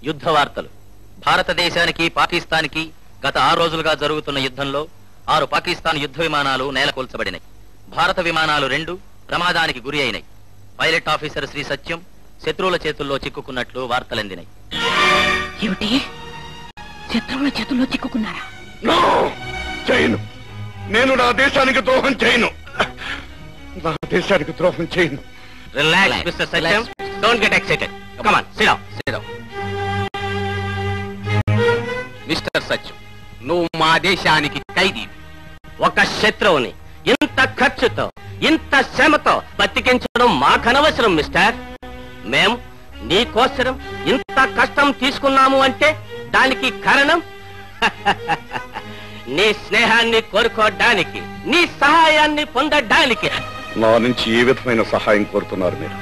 యుద్ధ వార్తలు. భారతదేశానికి పాకిస్తాన్కి గత 6 రోజులుగా జరుగుతున్న యుద్ధంలో 6 పాకిస్తాన్ యుద్ధ విమానాలు నేలకొల్చబడినాయి. భారత విమానాలు 2 ప్రమాదానికి గురి అయినాయి. పైలట్ ఆఫీసర్ శ్రీ సత్యం శత్రువుల చేతుల్లో చిక్కుకున్నట్లు వార్తలందినాయి. ఏమిటి? శత్రువుల చేతుల్లో చిక్కుకున్నారా? చేయను. నేను నా దేశానికి ద్రోహం చేయను. నా దేశానికి ద్రోహం చేయను. Relax mister Satyam. Don't get excited. Come on, sit down. Sit down. Mister Satyam, నువ్వు మా దేశానికి ఖైదీ. ఒక శత్రువుని ఇంత ఖర్చుతో ఇంత శ్రమతో బతికించడం మాకనవసరం మిస్టర్. మేం నీకోసరం ఇంత కష్టం తీసుకున్నాము అంటే దానికి కారణం నీ స్నేహాన్ని కోరుకోవడానికి, నీ సహాయాన్ని పొందడానికి. నా నుంచి ఏ విధమైన సహాయం కోరుతున్నారు మీరు?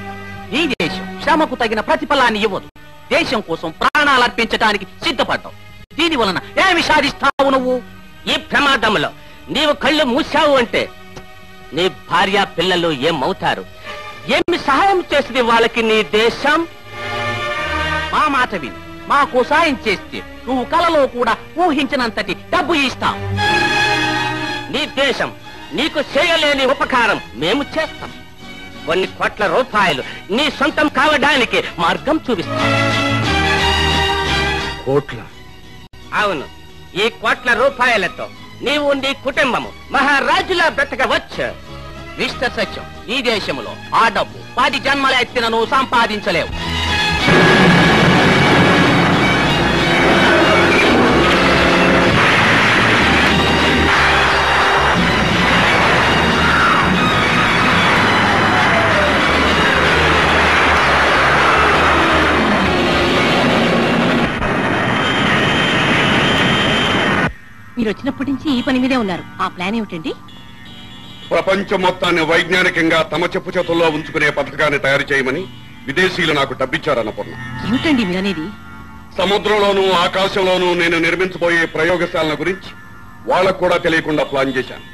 ఈ దేశం శ్రమకు తగిన ప్రతిఫలాన్ని ఇవ్వదు. దేశం కోసం ప్రాణాలు అర్పించడానికి సిద్ధపడ్డావు. దీని వలన ఏమి సాధిస్తావు నువ్వు? ఈ ప్రమాదంలో నీవు కళ్ళు మూసావు అంటే నీ భార్య పిల్లలు ఏమవుతారు? ఏమి సహాయం చేస్తుంది వాళ్ళకి నీ దేశం? మా మాట విని మాకు సాయం చేస్తే నువ్వు కలలో కూడా ఊహించినంతటి డబ్బు ఇస్తాం. నీ దేశం నీకు చేయలేని ఉపకారం మేము చేస్తాం. కొన్ని కోట్ల రూపాయలు నీ సొంతం కావడానికి మార్గం చూపిస్తాం. కోట్ల? అవును. ఈ కోట్ల రూపాయలతో నీవు నీ కుటుంబము మహారాజులా బ్రతకవచ్చు. మిస్టర్ సత్యం, ఈ దేశంలో ఆ డబ్బు 10 జన్మల ఎత్తిన నువ్వు సంపాదించలేవు. మీరు వచ్చినప్పటి నుంచి ఈ పని మీదే ఉన్నారు. ఆ ప్లాన్ ఏమిటండి? ప్రపంచం మొత్తాన్ని వైజ్ఞానికంగా తమ చెప్పు చేతుల్లో ఉంచుకునే పథకాన్ని తయారు చేయమని విదేశీయులు నాకు డబ్బిచ్చారన్నపూర్ణ. ఏమిటండి మీరనేది? సముద్రంలోనూ ఆకాశంలోనూ నేను నిర్మించబోయే ప్రయోగశాలల గురించి వాళ్ళకు కూడా తెలియకుండా ప్లాన్ చేశాను.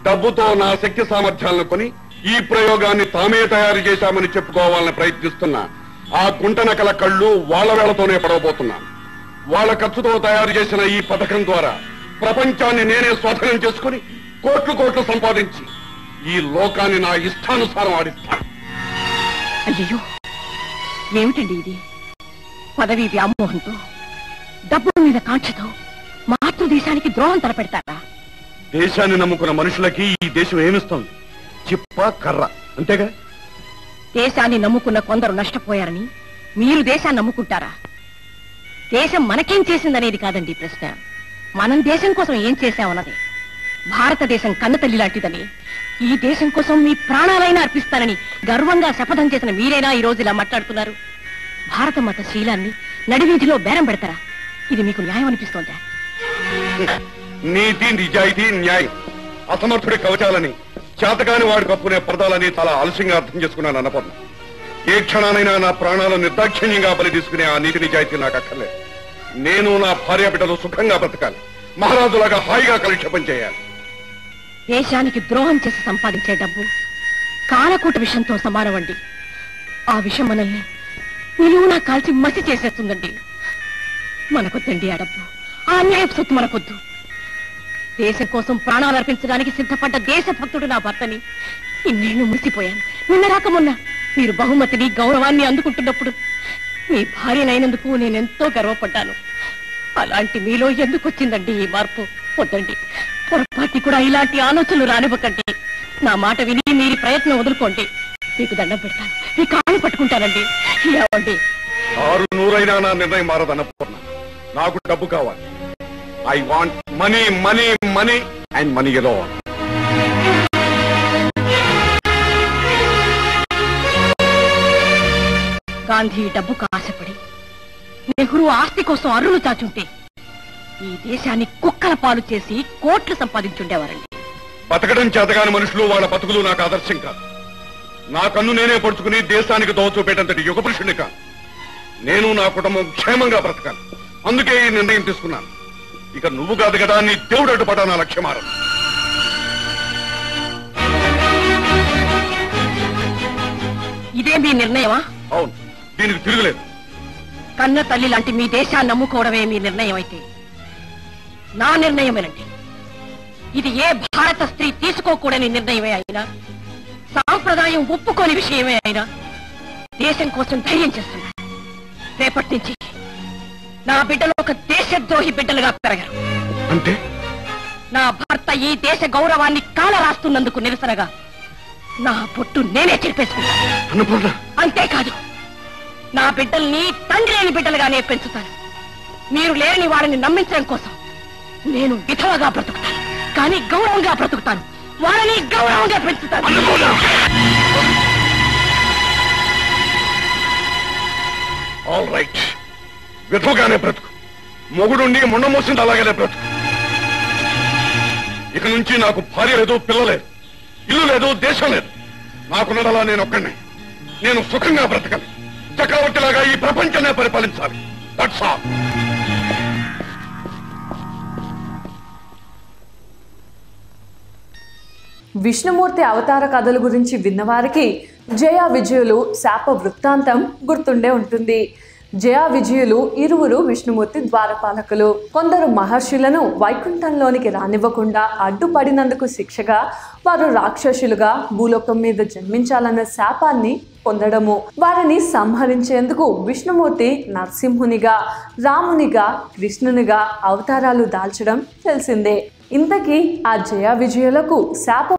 డబ్బుతో నా శక్తి సామర్థ్యాలను కొని ఈ ప్రయోగాన్ని తామే తయారు చేశామని చెప్పుకోవాలని ప్రయత్నిస్తున్న ఆ గుంటనకల కళ్ళు వాళ్ళ వేళతోనే పడవబోతున్నాను. వాళ్ళ ఖర్చుతో తయారు చేసిన ఈ పథకం ద్వారా ప్రపంచాన్ని నేనే స్వాధీనం చేసుకుని కోట్లు కోట్లు సంపాదించి ఈ లోకాన్ని నా ఇష్టానుసారం ఆడిస్తాను. అయ్యో, ఏమిటండి ఇది? పదవి వ్యామోహంతో, డబ్బు మీద కాంక్షతో మాతృదేశానికి ద్రోహం తలపెడతారా? దేశాన్ని నమ్ముకున్న మనుషులకి ఈ దేశం ఏమిస్తోంది? చిప్ప కర్ర, అంతేగా? దేశాన్ని నమ్ముకున్న కొందరు నష్టపోయారని మీరు దేశాన్ని నమ్ముకుంటారా? దేశం మనకేం చేసిందనేది కాదండి ప్రశ్న. మనం దేశం కోసం ఏం చేశామన్నది. భారతదేశం కన్నతల్లి లాంటిదని, ఈ దేశం కోసం మీ ప్రాణాలైనా అర్పిస్తానని గర్వంగా శపథం చేసిన మీరైనా ఈ రోజు ఇలా మాట్లాడుతున్నారు. భారత మత శీలాన్ని నడివీధిలో బేరం పెడతారా? ఇది మీకు న్యాయం అనిపిస్తోందా? నీతి, నిజాయితీ, న్యాయం అసమర్థుడి కవచాలని, చేతకాని వాడి కప్పునే పరదాలని చాలా ఆలస్యంగా అర్థం చేసుకున్నాను అన్నపూర్ణ. ఏ క్షణానైనా నా ప్రాణాలు నిర్దాక్షిణ్యంగా బలి తీసుకునే ఆ నీతి నిజాయితీ నాకు అక్కర్లేదు. నేను నా భార్య బిడ్డలు సుఖంగా బ్రతకాలి, మహారాజులాగా హాయిగా కాలక్షేపం చేయాలి. దేశానికి ద్రోహం చేసి సంపాదించే డబ్బు కాలకూట విషంతో సమానమండి. ఆ విషయం మనల్ని నిలువునా కాల్చి మసి చేసేస్తుందండి. మనకొద్దండి ఆ డబ్బు, ఆ అన్యాయపు సొత్తు మనకొద్దు. దేశం కోసం ప్రాణాలు అర్పించడానికి సిద్ధపడ్డ దేశభక్తుడు నా భర్తని ఇన్నేళ్లు మురిసిపోయాను. నిన్నరాక మొన్న మీరు బహుమతిని గౌరవాన్ని అందుకుంటున్నప్పుడు మీ భార్యనైనందుకు నేనెంతో గర్వపడ్డాను. అలాంటి మీలో ఎందుకు వచ్చిందండి ఈ మార్పు? వద్దండి, పొరపాటి కూడా ఇలాంటి ఆలోచనలు రానివ్వకండి. నా మాట విని మీరు ప్రయత్నం వదులుకోండి. మీకు దండం పెడతాను, మీ కాళ్ళు పట్టుకుంటానండి. ఏమండి? 600 నా నిర్ణయం మారదన్నపూర్ణ. నాకు డబ్బు కావాలి. I want money, money, money and money alone. Gandhi డబ్బుకు ఆశపడి, నెహ్రూ ఆస్తి కోసం అర్రులు చాచుంటే ఈ దేశాన్ని కుక్కల పాలు చేసి కోట్లు సంపాదించుండేవారండి. బతకడం చేతగాని మనుషులు వాళ్ళ బతుకులు నాకు ఆదర్శం కాదు. నా కన్ను నేనే పడుచుకుని దేశానికి దోవ చూపేటంతటి యుగ పురుషుని కాదు. నేను నా కుటుంబం క్షేమంగా బ్రతకాలి. అందుకే ఈ నిర్ణయం తీసుకున్నాను. ఇక నువ్వు కాదు కదా నీ దేవుడు అడ్డుపడా నా లక్ష్యమారం. ఇదే మీ నిర్ణయమా? అవును, దీనికి తిరుగులేదు. కన్న తల్లి లాంటి మీ దేశాన్ని నమ్ముకోవడమే మీ నిర్ణయం అయితే నా నిర్ణయమేనండి. ఇది ఏ భారత స్త్రీ తీసుకోకూడని నిర్ణయమే అయినా, సాంప్రదాయం ఒప్పుకోని విషయమే అయినా దేశం కోసం ధైర్యం చేస్తున్నా. రేపటి నుంచి నా బిడ్డలు ఒక దేశద్రోహి బిడ్డలుగా పెరగరు. అంటే నా భర్త ఈ దేశ గౌరవాన్ని కాల రాస్తున్నందుకు నిరసనగా నా పొట్టు నేనే చెరిపేసుకుంటాను. అన్నపూర్ణ, అంతేకాదు, నా బిడ్డల్ని తండ్రి లేని బిడ్డలుగానే పెంచుతాను. మీరు లేని వారిని నమ్మించడం కోసం నేను విధవగా బ్రతుకుతాను, కానీ గౌరవంగా బ్రతుకుతాను. వాళ్ళని గౌరవంగా పెంచుతాను. ఆల్ రైట్, విధవగానే బ్రతుకు. మొగుడుండి మొండ మోసింది అలాగనే బ్రతుకు. ఇక నుంచి నాకు భార్య లేదు, పిల్ల లేదు, ఇల్లు లేదు, దేశం లేదు. నాకున్నదలా నేను ఒక్కడినే. నేను సుఖంగా బ్రతకాలి, చక్రవర్తిలాగా ఈ ప్రపంచాన్ని పరిపాలించాలి. That's all. విష్ణుమూర్తి అవతార కథల గురించి విన్నవారికి జయ విజయులు శాప వృత్తాంతం గుర్తుండే ఉంటుంది. జయ విజయులు ఇరువురు విష్ణుమూర్తి ద్వారపాలకులు. కొందరు మహర్షులను వైకుంఠంలోనికి రానివ్వకుండా అడ్డుపడినందుకు శిక్షగా వారు రాక్షసులుగా భూలోకం మీద జన్మించాలన్న శాపాన్ని పొందడము. వారిని సంహరించేందుకు విష్ణుమూర్తి నరసింహునిగా, రామునిగా, కృష్ణునిగా అవతారాలు దాల్చడం తెలిసిందే. ఇంతకీ ఆ జయ విజయులకు శాప